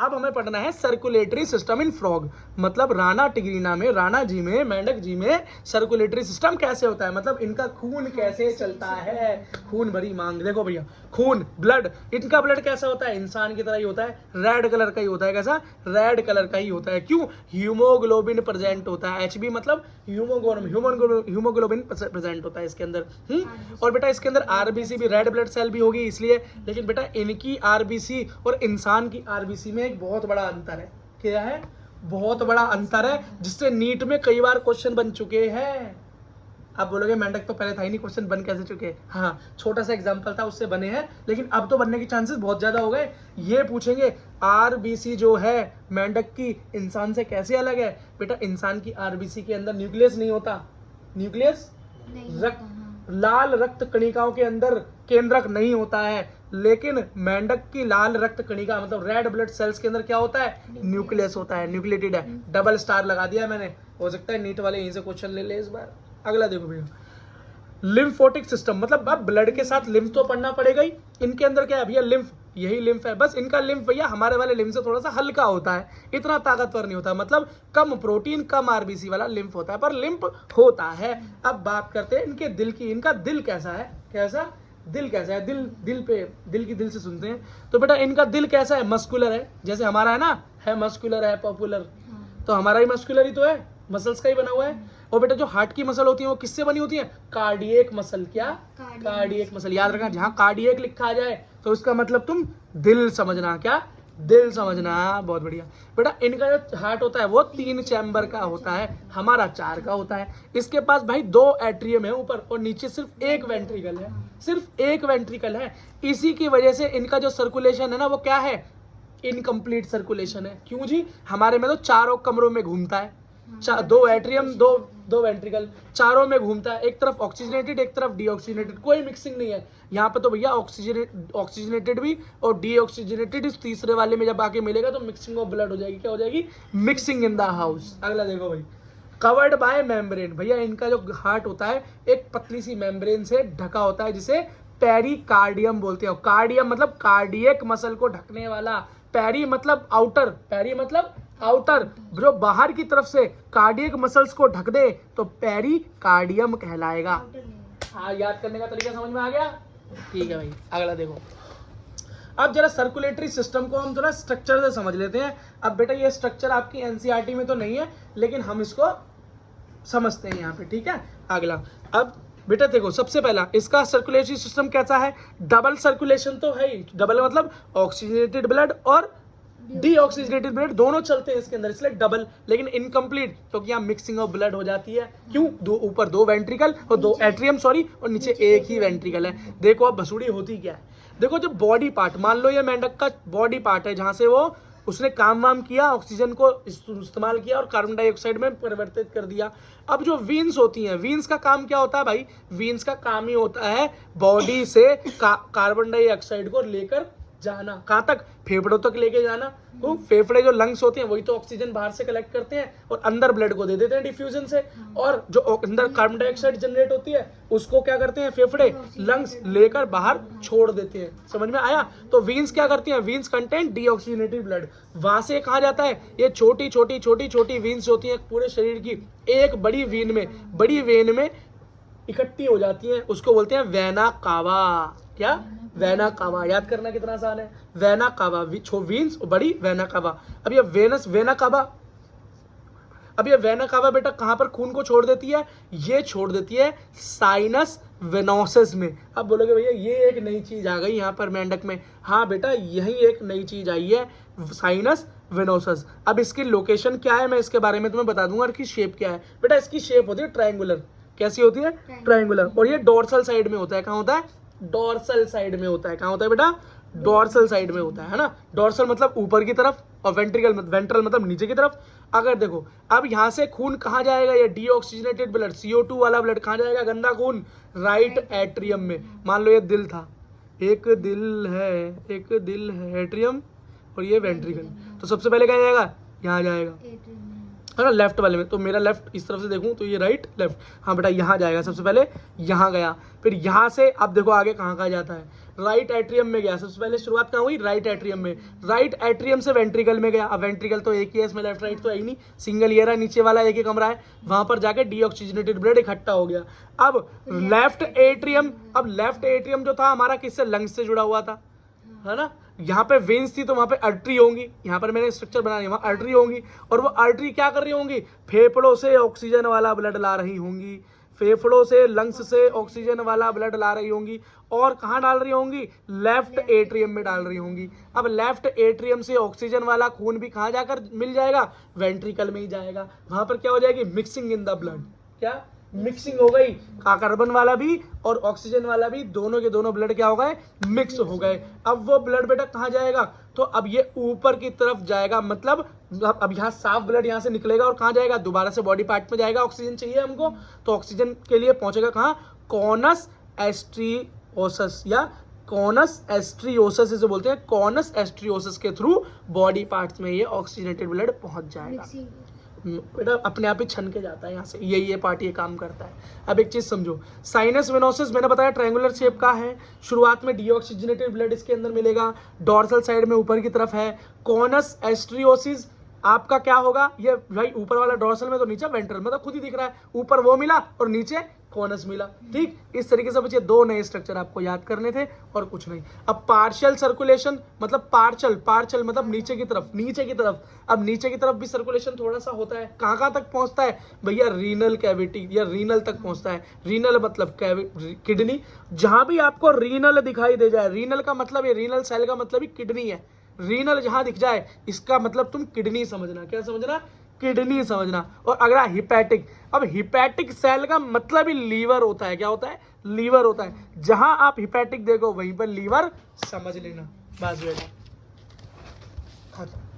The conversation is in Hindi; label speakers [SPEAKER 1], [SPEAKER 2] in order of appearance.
[SPEAKER 1] अब हमें पढ़ना है सर्कुलेटरी सिस्टम इन फ्रॉग, मतलब राणा टिग्रीना में, राणा जी में, मेंढक जी में सर्कुलेटरी सिस्टम कैसे होता है, मतलब इनका खून कैसे चलता है। खून भरी मांग, देखो भैया खून ब्लड, इनका ब्लड कैसा होता है, इंसान की तरह ही होता है, रेड कलर का ही होता है। कैसा, रेड कलर का ही होता है। क्यों, हीमोग्लोबिन प्रेजेंट होता है, एचबी मतलब हीमोग्लोबिन प्रेजेंट होता है इसके अंदर। और बेटा इसके अंदर आरबीसी भी, रेड ब्लड सेल भी होगी इसलिए। लेकिन बेटा इनकी आरबीसी और इंसान की आरबीसी में एक बहुत बड़ा अंतर है। क्या है, बहुत बड़ा अंतर है, जिससे नीट में कई बार क्वेश्चन बन चुके हैं। आप बोलोगे मेंढक तो पहले था ही नहीं, क्वेश्चन बन कैसे चुके। हाँ, छोटा सा एग्जांपल था उससे बने हैं, लेकिन अब तो बनने के चांसेस बहुत ज्यादा हो गए। ये पूछेंगे आरबीसी जो है मेंढक की इंसान से कैसे अलग है। बेटा इंसान की आरबीसी के अंदर न्यूक्लियस नहीं होता, न्यूक्लियस रक्त, लाल रक्त कणिकाओं के अंदर केंद्रक नहीं होता है। लेकिन मेंढक की लाल रक्त कणिका मतलब रेड ब्लड सेल्स के अंदर क्या होता है, न्यूक्लियस होता है, न्यूक्लिएटेड है। डबल स्टार लगा दिया मैंने, हो सकता है नीट वाले यहीं से क्वेश्चन ले ले इस बार। अगला देखो भैया, लिम्फोटिक सिस्टम, मतलब अब ब्लड के साथ लिम्फ तो पढ़ना पड़ेगा ही। इनके अंदर क्या है भैया, लिम्फ, यही लिम्फ है, बस इनका लिम्फ भैया हमारे वाले लिम्फ से थोड़ा सा हल्का होता है, इतना ताकतवर नहीं होता, मतलब कम प्रोटीन कम आरबीसी वाला लिम्फ होता है, पर लिम्फ होता है। अब बात करते हैं इनके दिल की, इनका दिल कैसा है, कैसा दिल कैसा है, दिल पे, दिल की दिल से सुनते हैं। तो बेटा इनका दिल कैसा है, मस्कुलर है, जैसे हमारा है ना, है मस्कुलर है पॉपुलर, तो हमारा ही मस्कुलर ही तो है, मसल्स का ही बना हुआ है। और बेटा जो हार्ट की मसल होती है वो किससे बनी होती है, कार्डियक मसल। क्या, कार्डियक मसल, याद रखना, जहां कार्डियक लिखा आ जाए तो उसका मतलब तुम दिल समझना। क्या, दिल समझना, बहुत बढ़िया। बेटा इनका जो हार्ट होता है वो 3 चैम्बर का होता है, हमारा 4 का होता है। इसके पास भाई 2 एट्रियम है ऊपर, और नीचे सिर्फ 1 वेंट्रिकल है, सिर्फ 1 वेंट्रिकल है। इसी की वजह से इनका जो सर्कुलेशन है ना वो क्या है, इनकम्प्लीट सर्कुलेशन है। क्यों जी, हमारे में तो चारों कमरों में घूमता है, 2 एट्रियम, दो वेंट्रिकल, चारों में घूमता है, एक तरफ ऑक्सीजनेटेड एक तरफ डीऑक्सीजनेटेड, कोई मिक्सिंग नहीं है यहाँ पे। तो भैया ऑक्सीजनेटेड भी और डीऑक्सीजनेटेड इस तीसरे वाले में जब आके मिलेगा तो मिक्सिंग ऑफ ब्लड हो जाएगी। क्या हो जाएगी, मिक्सिंग इन द हाउस। अगला देखो भाई, कवर्ड बाय मेम्ब्रेन, भैया इनका जो हार्ट होता है एक पतली सी मेम्ब्रेन से ढका होता है, जिसे पेरिकार्डियम बोलते हैं। कार्डियम मतलब कार्डियक मसल को ढकने वाला, पेरी मतलब आउटर, पेरी मतलब आउटर, जो बाहर की तरफ से कार्डियक मसल्स को ढक दे तो पेरिकार्डियम कहलाएगा। हाँ, याद करने का तरीका समझ में आ गया, ठीक है भाई। अगला देखो, अब जरा सर्कुलेटरी सिस्टम को हम थोड़ा स्ट्रक्चर से समझ लेते हैं। अब बेटा ये स्ट्रक्चर आपकी एनसीईआरटी में तो नहीं है, लेकिन हम इसको समझते हैं यहाँ पे, ठीक है। अगला, अब बेटा देखो, सबसे पहला इसका सर्कुलेटरी सिस्टम कैसा है, डबल सर्कुलेशन तो है ही, डबल मतलब ऑक्सीजनेटेड ब्लड और डीऑक्सीजनेटेड ब्लड दोनों चलते हैं इसके अंदर, इसलिए डबल। लेकिन इनकम्प्लीट क्योंकि यहाँ मिक्सिंग ऑफ ब्लड हो जाती है। क्यों, ऊपर 2 वेंट्रिकल और 2 एट्रियम सॉरी, और नीचे एक ही वेंट्रिकल है। देखो अब भसूड़ी होती क्या है, देखो जो बॉडी पार्ट, मान लो ये मेंढक का बॉडी पार्ट है, जहां से वो उसने काम वाम किया, ऑक्सीजन को इस्तेमाल किया और कार्बन डाइऑक्साइड में परिवर्तित कर दिया। अब जो वीन्स होती हैं, वीन्स का काम क्या होता है भाई, वीन्स का काम ही होता है बॉडी से कार्बन डाइऑक्साइड को लेकर जाना, कहाँ तक, फेफड़ों तक लेके जाना। तो फेफड़े जो लंग्स होते हैं वही तो ऑक्सीजन बाहर से कलेक्ट करते हैं और अंदर ब्लड को दे देते हैं डिफ्यूजन से, और जो अंदर कार्बन डाइऑक्साइड जनरेट होती है उसको क्या करते हैं फेफड़े, लंग्स लेकर बाहर छोड़ देते हैं। समझ में आया। तो वीन्स क्या करती हैं, वीन्स कंटेन डीऑक्सीजनेटेड ब्लड, वहां से कहा जाता है ये छोटी छोटी छोटी छोटी वीन्स होती हैं पूरे शरीर की, एक बड़ी वेन में इकट्ठी हो जाती हैं, उसको बोलते हैं वेना कावा। क्या, वेना कावा, याद करना कितना आसान है, वेना कावा, वीन्स बड़ी, वेना कावा। अब ये वेना कावा, अब ये वेना कावा बेटा कहां पर खून को छोड़ देती है, ये छोड़ देती है साइनस वेनोसस में। अब बोलोगे भैया ये एक नई चीज आ गई यहाँ पर मेंढक में, हाँ बेटा यही एक नई चीज आई है, साइनस वेनोसस। अब इसकी लोकेशन क्या है मैं इसके बारे में तुम्हें बता दूंगा, और इसकी शेप क्या है। बेटा इसकी शेप होती है ट्रायंगुलर, कैसी होती है, ट्रायंगुलर, और ये डोर्सल साइड में होता है। कहाँ होता है, डोर्सल साइड में होता है। कहाँ होता है बेटा, डोर्सल साइड में होता है ना। डोर्सल मतलब ऊपर की तरफ और वेंट्रल मतलब नीचे की तरफ। अगर देखो अब यहाँ से खून कहाँ जाएगा, ये डीऑक्सीजनेटेड ब्लड CO2 वाला ब्लड कहाँ जाएगा, गंदा खून राइट एट्रियम में। मान लो ये दिल था, एक दिल है एट्रियम, और ये वेंट्रिकल, तो सबसे पहले कहाँ जाएगा, यहाँ जाएगा। है ना, लेफ्ट वाले में। तो मेरा लेफ्ट इस तरफ से देखूं तो ये राइट लेफ्ट, हाँ बेटा यहाँ जाएगा, सबसे पहले यहाँ गया, फिर यहाँ से अब देखो आगे कहाँ कहाँ जाता है, राइट एट्रियम में गया, सबसे पहले शुरुआत कहाँ हुई, राइट एट्रियम में, राइट एट्रियम से वेंट्रिकल में गया। अब वेंट्रिकल तो एक ही है, इसमें लेफ्ट राइट तो है ही नहीं, सिंगल ईयर है, नीचे वाला एक ही कमरा है, वहां पर जाके डीऑक्सीजनेटेड ब्लड इकट्ठा हो गया। अब लेफ्ट एट्रियम, अब लेफ्ट एट्रियम जो था हमारा किससे, लंग्स से जुड़ा हुआ था, है ना, यहाँ पे वेन्स थी तो वहां पे आर्टरी होंगी, यहाँ पर मैंने स्ट्रक्चर बना लिया, वहां आर्टरी होंगी, और वो आर्टरी क्या कर रही होंगी, फेफड़ों से ऑक्सीजन वाला ब्लड ला रही होंगी, फेफड़ों से लंग्स से ऑक्सीजन वाला ब्लड ला रही होंगी, और कहाँ डाल रही होंगी, लेफ्ट एट्रियम में डाल रही होंगी। अब लेफ्ट एट्रियम से ऑक्सीजन वाला खून भी कहाँ जाकर मिल जाएगा, वेंट्रिकल में ही जाएगा, वहां पर क्या हो जाएगी, मिक्सिंग इन द ब्लड, क्या मिक्सिंग हो गई, कार्बन वाला भी और ऑक्सीजन वाला भी, दोनों के दोनों ब्लड क्या हो गए, मिक्स हो गए। अब वो ब्लड बेटा कहाँ जाएगा, तो अब ये ऊपर की तरफ जाएगा, मतलब अब यहाँ साफ ब्लड यहाँ से निकलेगा और कहाँ जाएगा, दोबारा से बॉडी पार्ट में जाएगा, ऑक्सीजन चाहिए हमको, तो ऑक्सीजन के लिए पहुंचेगा कहाँ, कॉनस एस्ट्रियोसस, या कॉनस एस्ट्रियोसस इसे बोलते हैं, कॉनस एस्ट्रियोसस के थ्रू बॉडी पार्ट्स में ये ऑक्सीजनेटेड ब्लड पहुंच जाएगा। बेटा अपने आप ही छन के जाता है यहाँ से, ये पार्ट ये काम करता है। अब एक चीज समझो, साइनस वेनोसिस मैंने बताया ट्रायंगुलर शेप का है, शुरुआत में डीऑक्सीजनेटेड ब्लड इसके अंदर मिलेगा, डोर्सल साइड में ऊपर की तरफ है। कॉनस एस्ट्रियोसिस आपका क्या होगा, ये भाई ऊपर वाला डोर्सल में तो नीचे वेंट्रल, मतलब खुद ही दिख रहा है, ऊपर वो मिला और नीचे कॉनस मिला, ठीक। इस तरीके से बच्चे दो नए स्ट्रक्चर आपको याद करने थे और कुछ नहीं। अब पार्शियल सर्कुलेशन मतलब पार्शल मतलब नीचे की तरफ, अब नीचे की तरफ भी सर्कुलेशन थोड़ा सा होता है, कहाँ तक पहुंचता है भैया, रीनल कैविटी या रीनल तक पहुंचता है। रीनल मतलब किडनी, जहां भी आपको रीनल दिखाई दे जाए, रीनल का मतलब ये रीनल सेल का मतलब ही किडनी है, रीनल जहां दिख जाए इसका मतलब तुम किडनी समझना, क्या समझना, किडनी समझना। और अगला हिपैटिक, अब हिपैटिक सेल का मतलब ही लीवर होता है, क्या होता है, लीवर होता है, जहां आप हिपैटिक देखो वहीं पर लीवर समझ लेना, बस बेटा खत्म।